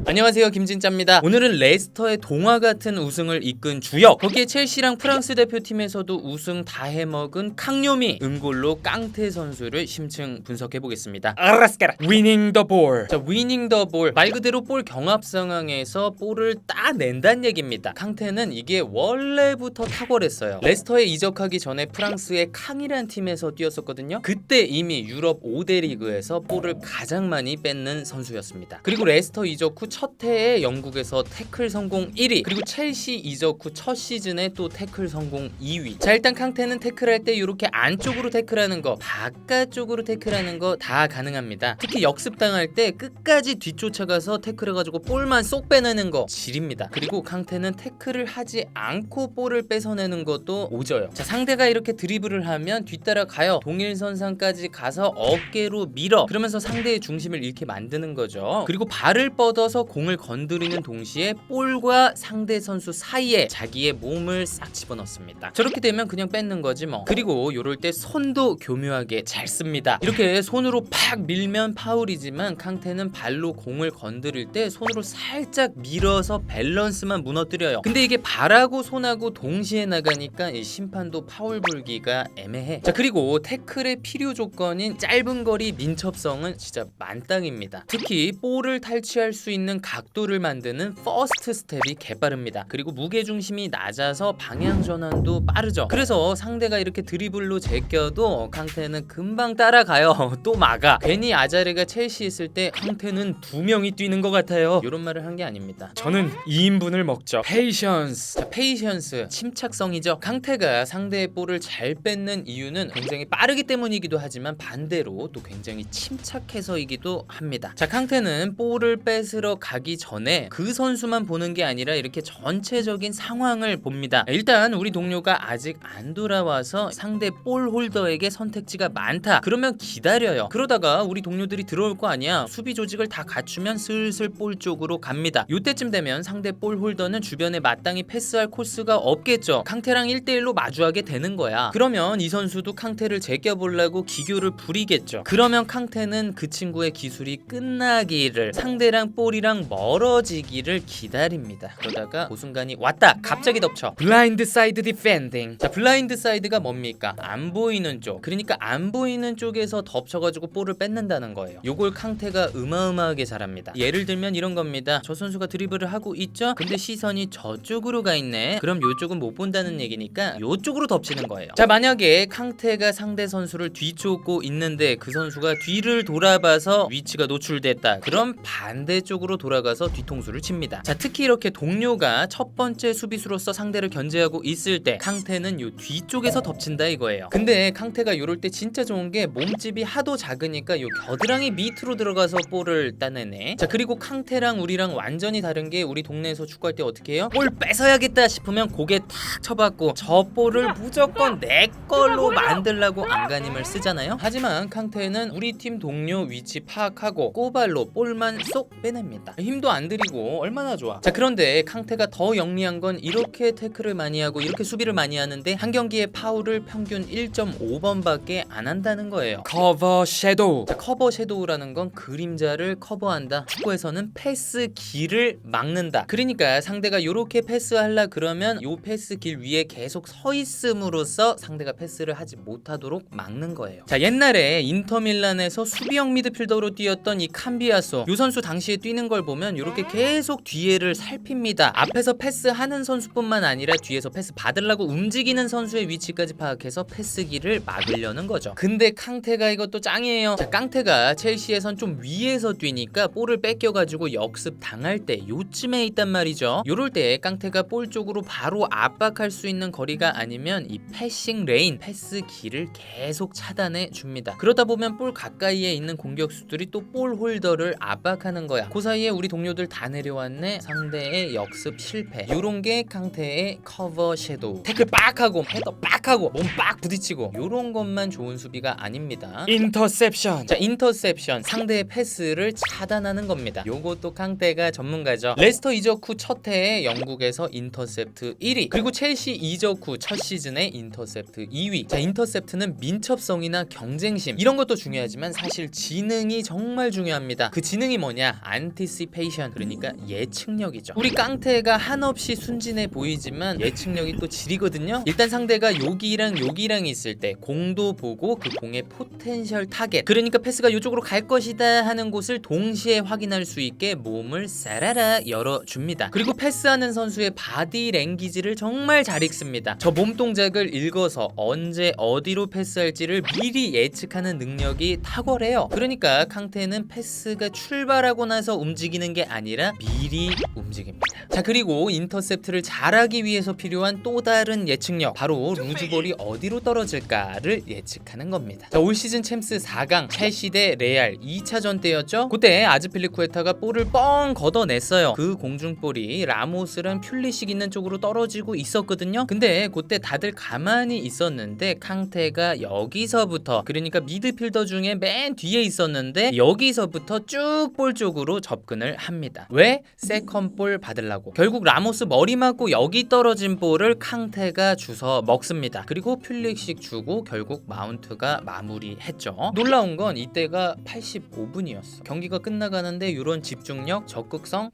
안녕하세요, 김진짜입니다. 오늘은 레스터의 동화 같은 우승을 이끈 주역, 거기에 첼시랑 프랑스 대표팀에서도 우승 다 해먹은 캉요미, 은골로 깡테 선수를 심층 분석해보겠습니다. 아라스카라 위닝 더 볼. 자, 위닝 더 볼, 말 그대로 볼 경합 상황에서 볼을 따낸다는 얘기입니다. 캉테는 이게 원래부터 탁월했어요. 레스터에 이적하기 전에 프랑스의 캉이란 팀에서 뛰었었거든요. 그때 이미 유럽 5대 리그에서 볼을 가장 많이 뺏는 선수였습니다. 그리고 레스터 이적 후 첫 해에 영국에서 태클 성공 1위, 그리고 첼시 이적 후 첫 시즌에 또 태클 성공 2위. 자, 일단 캉테는 태클할 때 이렇게 안쪽으로 태클하는 거, 바깥쪽으로 태클하는 거 다 가능합니다. 특히 역습당할 때 끝까지 뒤쫓아가서 태클해가지고 볼만 쏙 빼내는 거 지립니다. 그리고 캉테는 태클을 하지 않고 볼을 뺏어내는 것도 오져요. 자, 상대가 이렇게 드리블을 하면 뒤따라가요. 동일선상까지 가서 어깨로 밀어, 그러면서 상대의 중심을 잃게 만드는 거죠. 그리고 발을 뻗어서 공을 건드리는 동시에 볼과 상대 선수 사이에 자기의 몸을 싹 집어넣습니다. 저렇게 되면 그냥 뺏는 거지 뭐. 그리고 요럴 때 손도 교묘하게 잘 씁니다. 이렇게 손으로 팍 밀면 파울이지만 캉테는 발로 공을 건드릴 때 손으로 살짝 밀어서 밸런스만 무너뜨려요. 근데 이게 발하고 손하고 동시에 나가니까 이 심판도 파울 불기가 애매해. 자, 그리고 태클의 필요 조건인 짧은 거리 민첩성은 진짜 만땅입니다. 특히 볼을 탈취할 수 있는 각도를 만드는 퍼스트 스텝이 개빠릅니다. 그리고 무게중심이 낮아서 방향 전환도 빠르죠. 그래서 상대가 이렇게 드리블로 제껴도 캉테는 금방 따라가요. 또 막아. 괜히 아자르가 첼시 있을 때 캉테는 2명이 뛰는 것 같아요. 이런 말을 한 게 아닙니다. 저는 2인분을 먹죠. 페이션스. 자, 페이션스, 침착성이죠. 캉테가 상대의 볼을 잘 뺏는 이유는 굉장히 빠르기 때문이기도 하지만 반대로 또 굉장히 침착해서이기도 합니다. 자, 캉테는 볼을 뺏으러 가기 전에 그 선수만 보는 게 아니라 이렇게 전체적인 상황을 봅니다. 일단 우리 동료가 아직 안 돌아와서 상대 볼 홀더에게 선택지가 많다, 그러면 기다려요. 그러다가 우리 동료들이 들어올 거 아니야. 수비 조직을 다 갖추면 슬슬 볼 쪽으로 갑니다. 요때쯤 되면 상대 볼 홀더는 주변에 마땅히 패스할 코스가 없겠죠. 캉테랑 1대1로 마주하게 되는 거야. 그러면 이 선수도 캉테를 제껴보려고 기교를 부리겠죠. 그러면 캉테는 그 친구의 기술이 끝나기를, 상대랑 볼이랑 멀어지기를 기다립니다. 그러다가 그 순간이 왔다. 갑자기 덮쳐. 블라인드 사이드 디펜딩. 자, 블라인드 사이드가 뭡니까? 안 보이는 쪽. 그러니까 안 보이는 쪽에서 덮쳐가지고 볼을 뺏는다는 거예요. 요걸 캉테가 어마어마하게 잘합니다. 예를 들면 이런 겁니다. 저 선수가 드리블을 하고 있죠? 근데 시선이 저쪽으로 가 있네. 그럼 요쪽은 못 본다는 얘기니까 요쪽으로 덮치는 거예요. 자, 만약에 캉테가 상대 선수를 뒤쫓고 있는데 그 선수가 뒤를 돌아봐서 위치가 노출됐다. 그럼 반대쪽으로 돌아가서 뒤통수를 칩니다. 자, 특히 이렇게 동료가 첫 번째 수비수로서 상대를 견제하고 있을 때 캉테는 요 뒤쪽에서 덮친다 이거예요. 근데 캉테가 요럴 때 진짜 좋은 게 몸집이 하도 작으니까 요 겨드랑이 밑으로 들어가서 볼을 따내네. 자, 그리고 캉테랑 우리랑 완전히 다른 게, 우리 동네에서 축구할 때 어떻게 해요? 볼 뺏어야겠다 싶으면 고개 탁 쳐박고 저 볼을 무조건 내 걸로 만들라고 안간힘을 쓰잖아요. 하지만 캉테는 우리 팀 동료 위치 파악하고 꼬발로 볼만 쏙 빼냅니다. 힘도 안 들이고 얼마나 좋아. 자, 그런데 캉테가 더 영리한 건 이렇게 태클을 많이 하고 이렇게 수비를 많이 하는데 한 경기에 파울을 평균 1.5번밖에 안 한다는 거예요. 커버 섀도우. 자, 커버 섀도우라는 건 그림자를 커버한다. 축구에서는 패스 길을 막는다. 그러니까 상대가 요렇게 패스하려 그러면 요 패스 길 위에 계속 서 있음으로써 상대가 패스를 하지 못하도록 막는 거예요. 자, 옛날에 인터밀란에서 수비형 미드필더로 뛰었던 이 캄비아소, 요 선수 당시에 뛰는 걸 보면 요렇게 계속 뒤에를 살핍니다. 앞에서 패스하는 선수뿐만 아니라 뒤에서 패스 받으려고 움직이는 선수의 위치까지 파악해서 패스기를 막으려는 거죠. 근데 캉테가 이것도 짱이에요. 자, 캉테가 첼시에선 좀 위에서 뛰니까 볼을 뺏겨가지고 역습 당할 때 요쯤에 있단 말이죠. 요럴 때 캉테가 볼 쪽으로 바로 압박할 수 있는 거리가 아니면 이 패싱 레인, 패스기를 계속 차단해 줍니다. 그러다 보면 볼 가까이에 있는 공격수들이 또 볼 홀더를 압박하는 거야. 그 사이에 우리 동료들 다 내려왔네. 상대의 역습 실패. 요런 게 캉테의 커버 섀도우. 태클 빡 하고 헤더 빡 하고 몸 빡 부딪히고, 요런 것만 좋은 수비가 아닙니다. 인터셉션. 자, 인터셉션, 상대의 패스를 차단하는 겁니다. 요것도 캉테가 전문가죠. 레스터 이적 후 첫 해에 영국에서 인터셉트 1위, 그리고 첼시 이적 후 첫 시즌에 인터셉트 2위. 자, 인터셉트는 민첩성이나 경쟁심 이런 것도 중요하지만 사실 지능이 정말 중요합니다. 그 지능이 뭐냐? 안티 anticipation, 그러니까 예측력이죠. 우리 깡태가 한없이 순진해 보이지만 예측력이 또 지리거든요. 일단 상대가 여기랑 있을 때 공도 보고 그 공의 포텐셜 타겟, 그러니까 패스가 이쪽으로 갈 것이다 하는 곳을 동시에 확인할 수 있게 몸을 싸라라 열어줍니다. 그리고 패스하는 선수의 바디 랭귀지를 정말 잘 읽습니다. 저 몸 동작을 읽어서 언제 어디로 패스할지를 미리 예측하는 능력이 탁월해요. 그러니까 캉테는 패스가 출발하고 나서 움직이는 게 아니라 미리 움직입니다. 자, 그리고 인터셉트를 잘하기 위해서 필요한 또 다른 예측력, 바로 루즈볼이 어디로 떨어질까를 예측하는 겁니다. 자, 올 시즌 챔스 4강 첼시 대 레알 2차전 때였죠. 그때 아즈필리쿠에타가 볼을 뻥 걷어냈어요. 그 공중볼이 라모스랑 퓰리식 있는 쪽으로 떨어지고 있었거든요. 근데 그때 다들 가만히 있었는데 캉테가 여기서부터, 그러니까 미드필더 중에 맨 뒤에 있었는데 여기서부터 쭉 볼 쪽으로 접근을 합니다. 왜? 세컨볼 받으려고. 결국 라모스 머리 맞고 여기 떨어진 볼을 캉테가 주워 먹습니다. 그리고 퓰릭식 주고 결국 마운트가 마무리했죠. 놀라운 건 이때가 85분이었어. 경기가 끝나가는데 이런 집중력, 적극성,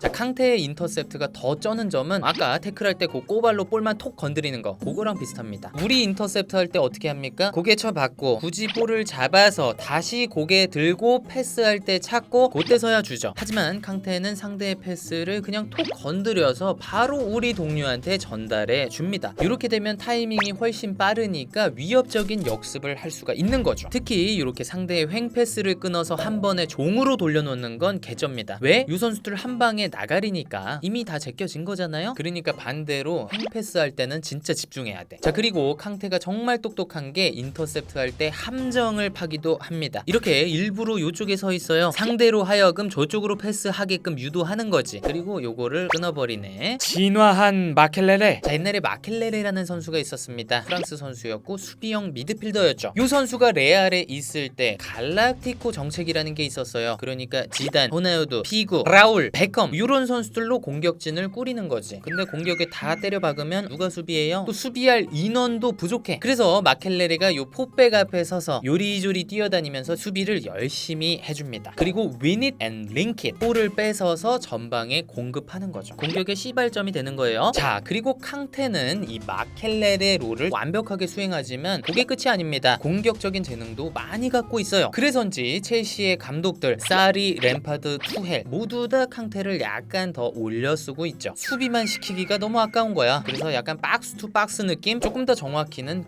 자, 캉테의 인터셉트가 더 쩌는 점은 아까 태클할 때 그 꼬발로 볼만 톡 건드리는 거, 그거랑 비슷합니다. 우리 인터셉트 할 때 어떻게 합니까? 고개 쳐받고 굳이 볼을 잡아서 다시 고개 들고 패스할 때 찾고 그때서야 주죠. 하지만 캉테는 상대의 패스를 그냥 톡 건드려서 바로 우리 동료한테 전달해 줍니다. 이렇게 되면 타이밍이 훨씬 빠르니까 위협적인 역습을 할 수가 있는 거죠. 특히 이렇게 상대의 횡 패스를 끊어서 한 번에 종으로 돌려놓는 건 개쩌입니다. 왜? 유 선수들 한 방에 나가리니까 이미 다 제껴진 거잖아요. 그러니까 반대로 횡패스 할 때는 진짜 집중해야 돼. 자, 그리고 캉테가 정말 똑똑한 게 인터셉트 할 때 함정을 파기도 합니다. 이렇게 일부러 이쪽에 서 있어요. 상대로 하여금 저쪽으로 패스하게끔 유도하는 거지. 그리고 요거를 끊어버리네. 진화한 마켈레레. 자, 옛날에 마켈레레라는 선수가 있었습니다. 프랑스 선수였고 수비형 미드필더였죠. 요 선수가 레알에 있을 때 갈락티코 정책이라는 게 있었어요. 그러니까 지단, 호나우두, 피구, 라울, 베컴 이런 선수들로 공격진을 꾸리는 거지. 근데 공격에 다 때려 박으면 누가 수비해요? 또 수비할 인원도 부족해. 그래서 마켈레레가 요 포백 앞에 서서 요리조리 뛰어다니면서 수비를 열심히 해줍니다. 그리고 win it and link it, 볼을 뺏어서 전방에 공급하는 거죠. 공격의 시발점이 되는 거예요. 자, 그리고 캉테는 이 마켈레레 롤을 완벽하게 수행하지만 그게 끝이 아닙니다. 공격적인 재능도 많이 갖고 있어요. 그래서인지 첼시의 감독들 사리, 램파드, 투헬 모두 다 캉테를 약간 더 올려 쓰고 있죠. 수비만 시키기가 너무 아까운 거야. 그래서 약간 박스 투 박스 느낌? 조금 더 정확히는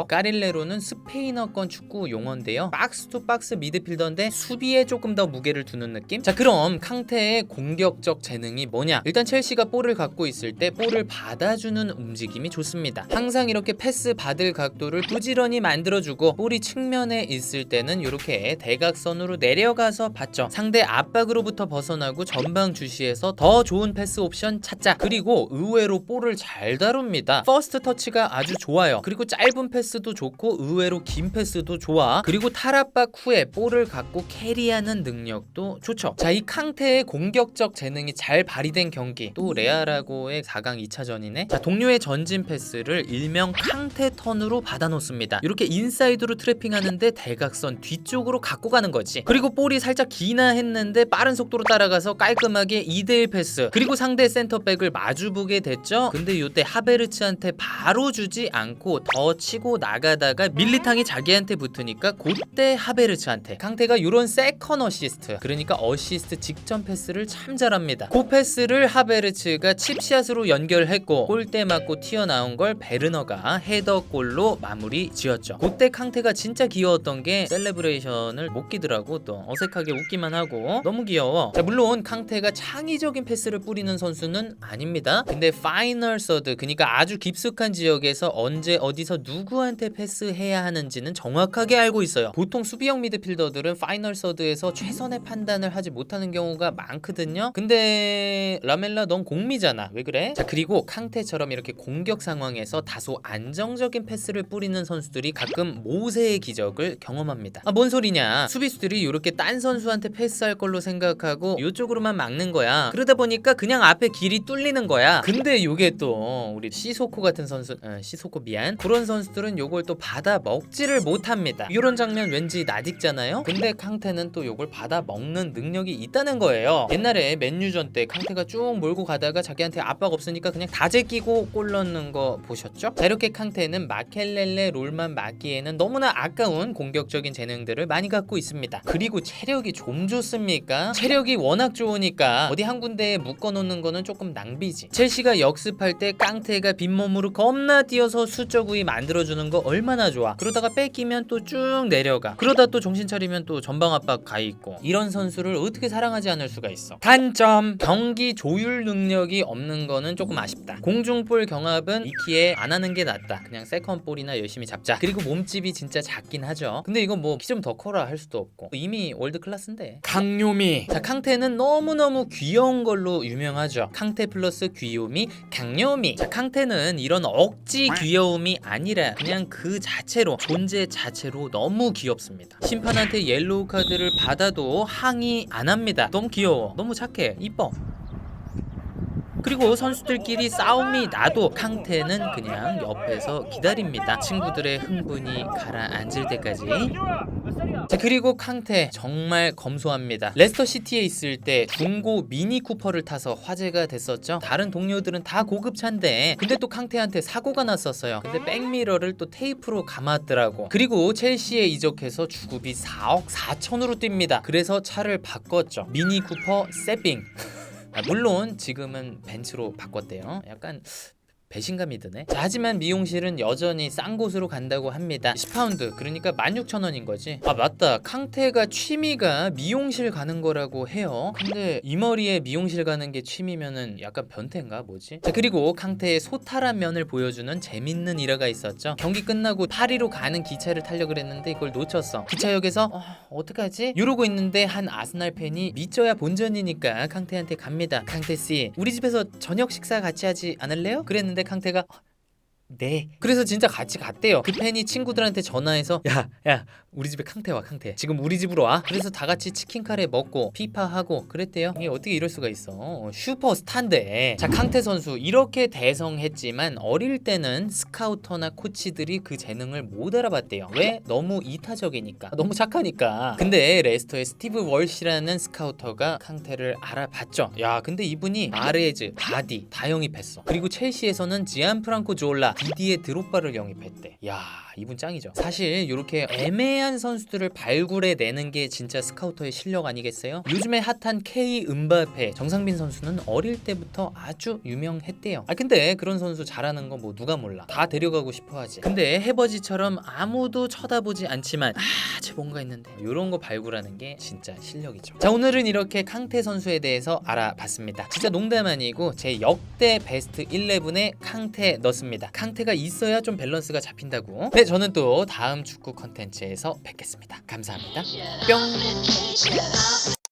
까릴레로는 스페인어권 축구 용어인데요. 박스 투 박스 미드필더인데 수비에 조금 더 무게를 두는 느낌? 자, 그럼 캉테의 공격적 재능이 뭐냐? 일단 첼시가 볼을 갖고 있을 때 볼을 받아주는 움직임이 좋습니다. 항상 이렇게 패스 받을 각도를 부지런히 만들어주고 볼이 측면에 있을 때는 이렇게 대각선으로 내려가서 받죠. 상대 압박으로부터 벗어나고 전방 주시해서 더 좋은 패스 옵션 찾자. 그리고 의외로 볼을 잘 다룹니다. 퍼스트 터치가 아주 좋아요. 그리고 짧은 패스도 좋고 의외로 긴 패스도 좋아. 그리고 탈압박 후에 볼을 갖고 캐리하는 능력도 좋죠. 자, 이 캉테의 공격적 재능이 잘 발휘된 경기, 또 레알하고의 4강 2차전이네. 자, 동료의 전진 패스를 일명 캉테 턴으로 받아놓습니다. 이렇게 인사이드로 트래핑하는데 대각선 뒤쪽으로 갖고 가는 거지. 그리고 볼이 살짝 기나 했는데 빠른 속도로 따라가서 깔끔하게 2대1 패스. 그리고 상대 센터백을 마주보게 됐죠. 근데 요때 하베르츠한테 바로 주지 않고 더 치고 나가다가 밀리탕이 자기한테 붙으니까 그때 하베르츠한테. 캉테가 요런 세컨 어시스트, 그러니까 어시스트 직전 패스를 참 잘합니다. 그 패스를 하베르츠가 칩샷으로 연결했고 골대 맞고 튀어나온 걸 베르너가 헤더골로 마무리 지었죠. 그때 캉테가 진짜 귀여웠던 게 셀레브레이션을 못 끼더라고. 또 어색하게 웃기만 하고 너무 귀여워. 자, 물론 캉테가 창의적인 패스를 뿌리는 선수는 아닙니다. 근데 파이널 서드, 그러니까 아주 깊숙한 지역에서 언제 어디서 누구한테 패스해야 하는지는 정확하게 알고 있어요. 보통 수비형 미드필더들은 파이널 서드에서 최선의 판단을 하지 못하는 경우가 많거든요. 근데 라멜라 넌 공미잖아. 왜 그래? 자, 그리고 캉테처럼 이렇게 공격 상황에서 다소 안정적인 패스를 뿌리는 선수들이 가끔 모세의 기적을 경험합니다. 뭔 소리냐? 수비수들이 이렇게 딴 선수한테 패스할 걸로 생각하고 이쪽으로만 앞에만 막는 거야. 그러다 보니까 그냥 앞에 길이 뚫리는 거야. 근데 요게 또 우리 시소코 같은 선수, 시소코 미안, 그런 선수들은 요걸 또 받아 먹지를 못합니다. 이런 장면 왠지 낯익잖아요. 근데 캉테는 또 요걸 받아 먹는 능력이 있다는 거예요. 옛날에 맨유전 때 캉테가 쭉 몰고 가다가 자기한테 압박 없으니까 그냥 다 제끼고 골 넣는 거 보셨죠? 자, 이렇게 캉테는 마켈렐레 롤만 막기에는 너무나 아까운 공격적인 재능들을 많이 갖고 있습니다. 그리고 체력이 좀 좋습니까? 체력이 워낙 좋으니까 어디 한 군데에 묶어놓는 거는 조금 낭비지. 첼시가 역습할 때 깡테가 빈몸으로 겁나 뛰어서 수적 우위 만들어주는 거 얼마나 좋아. 그러다가 뺏기면 또 쭉 내려가. 그러다 또 정신 차리면 또 전방 압박 가 있고. 이런 선수를 어떻게 사랑하지 않을 수가 있어. 단점, 경기 조율 능력이 없는 거는 조금 아쉽다. 공중볼 경합은 이키에 안 하는 게 낫다. 그냥 세컨볼이나 열심히 잡자. 그리고 몸집이 진짜 작긴 하죠. 근데 이건 뭐 키 좀 더 커라 할 수도 없고, 이미 월드 클래스인데. 강요미. 자, 캉테는 너무너무 귀여운 걸로 유명하죠. 캉테 플러스 귀요미, 강요미. 자, 캉테는 이런 억지 귀여움이 아니라 그냥 그 자체로, 존재 자체로 너무 귀엽습니다. 심판한테 옐로우 카드를 받아도 항의 안 합니다. 너무 귀여워, 너무 착해, 이뻐. 그리고 선수들끼리 싸움이 나도 캉테는 그냥 옆에서 기다립니다. 친구들의 흥분이 가라앉을 때까지. 자, 그리고 캉테 정말 검소합니다. 레스터 시티에 있을 때 중고 미니 쿠퍼를 타서 화제가 됐었죠. 다른 동료들은 다 고급차인데 근데 또 캉테한테 사고가 났었어요. 근데 백미러를 또 테이프로 감았더라고. 그리고 첼시에 이적해서 주급이 4억 4천으로 뜁니다. 그래서 차를 바꿨죠. 미니 쿠퍼 세빙. 물론 지금은 벤츠로 바꿨대요. 약간 배신감이 드네. 자, 하지만 미용실은 여전히 싼 곳으로 간다고 합니다. 10파운드, 그러니까 16,000원인 거지. 아, 맞다, 캉테가 취미가 미용실 가는 거라고 해요. 근데 이 머리에 미용실 가는 게 취미면은 약간 변태인가 뭐지? 자, 그리고 캉테의 소탈한 면을 보여주는 재밌는 일화가 있었죠. 경기 끝나고 파리로 가는 기차를 타려고 그랬는데 이걸 놓쳤어. 기차역에서 어떡하지? 이러고 있는데 한 아스날 팬이 믿져야 본전이니까 캉테한테 갑니다. 캉테씨, 우리 집에서 저녁 식사 같이 하지 않을래요? 그랬는데 캉테가 네. 그래서 진짜 같이 갔대요. 그 팬이 친구들한테 전화해서 야 우리 집에 캉테 와, 캉테 지금 우리 집으로 와. 그래서 다 같이 치킨 카레 먹고 피파하고 그랬대요. 이게 어떻게 이럴 수가 있어. 슈퍼스타인데. 자, 캉테 선수 이렇게 대성했지만 어릴 때는 스카우터나 코치들이 그 재능을 못 알아봤대요. 왜? 너무 이타적이니까, 너무 착하니까. 근데 레스터의 스티브 월시라는 스카우터가 캉테를 알아봤죠. 야, 근데 이분이 마레즈, 바디 다 영입했어. 그리고 첼시에서는 지안프랑코 졸라, 디디에 드록바를 영입했대. 야, 이분 짱이죠. 사실 이렇게 애매한 선수들을 발굴해내는 게 진짜 스카우터의 실력 아니겠어요? 요즘에 핫한 K 음바페, 정상빈 선수는 어릴 때부터 아주 유명했대요. 근데 그런 선수 잘하는 거 뭐 누가 몰라. 다 데려가고 싶어 하지. 근데 해버지처럼 아무도 쳐다보지 않지만 쟤 뭔가 있는데, 이런 거 발굴하는 게 진짜 실력이죠. 자, 오늘은 이렇게 캉테 선수에 대해서 알아봤습니다. 진짜 농담 아니고 제 역대 베스트 11에 캉테 넣습니다. 캉테가 있어야 좀 밸런스가 잡힌다고. 네, 저는 또 다음 축구 컨텐츠에서 뵙겠습니다. 감사합니다. 뿅.